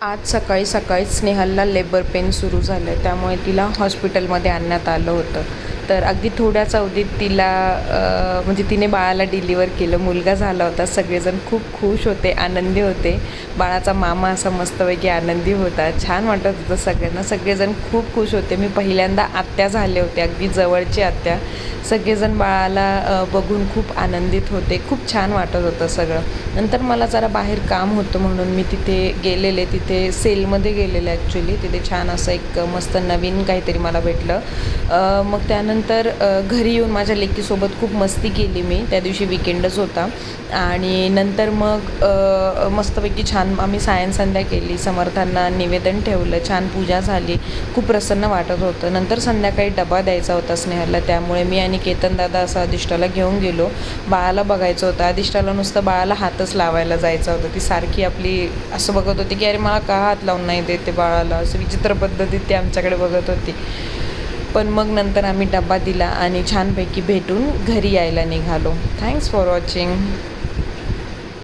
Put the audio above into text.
आज सकाळी सकाळीच स्नेहलला लेबर पेन सुरू झालं आहे, त्यामुळे तिला हॉस्पिटलमध्ये आणण्यात आलं होतं. तर अगदी थोड्याच अवधीत तिला म्हणजे तिने बाळाला डिलिव्हर केलं, मुलगा झाला होता. सगळेजण खूप खुश होते, आनंदी होते. बाळाचा मामा असा मस्तपैकी आनंदी होता. छान वाटत होतं सगळ्यांना. सगळेजण खूप खुश होते. मी पहिल्यांदा आत्या झाले होते, अगदी जवळची आत्या. सगळेजण बाळाला बघून खूप आनंदित होते. खूप छान वाटत होतं सगळं. नंतर मला जरा बाहेर काम होतं म्हणून मी तिथे गेलेले. तिथे सेलमध्ये गेलेले ॲक्च्युली. तिथे छान असं एक मस्त नवीन काहीतरी मला भेटलं. मग त्यानंतर घरी येऊन माझ्या लेकीसोबत खूप मस्ती केली मी. त्या दिवशी विकेंडच होता. आणि नंतर मग मस्तपैकी छान आम्ही सायंसंध्या केली. समर्थांना निवेदन ठेवलं. छान पूजा झाली. खूप प्रसन्न वाटत होतं. नंतर संध्याकाळी डबा द्यायचा होता स्नेहलला, त्यामुळे मी आणि केतन दादा असं अधिष्ठाला घेऊन गेलो. बाळाला बघायचं होतं. अधिष्ठाला नुसतं बाळाला हातच लावायला जायचं होतं. ती सारखी आपली असं बघत होती की अरे मला का हात लावून नाही देते बाळाला, असं विचित्र पद्धतीत ती आमच्याकडे बघत होती. पण मग नंतर आम्ही डबा दिला आणि छानपैकी भेटून घरी यायला निघालो. Thanks for watching.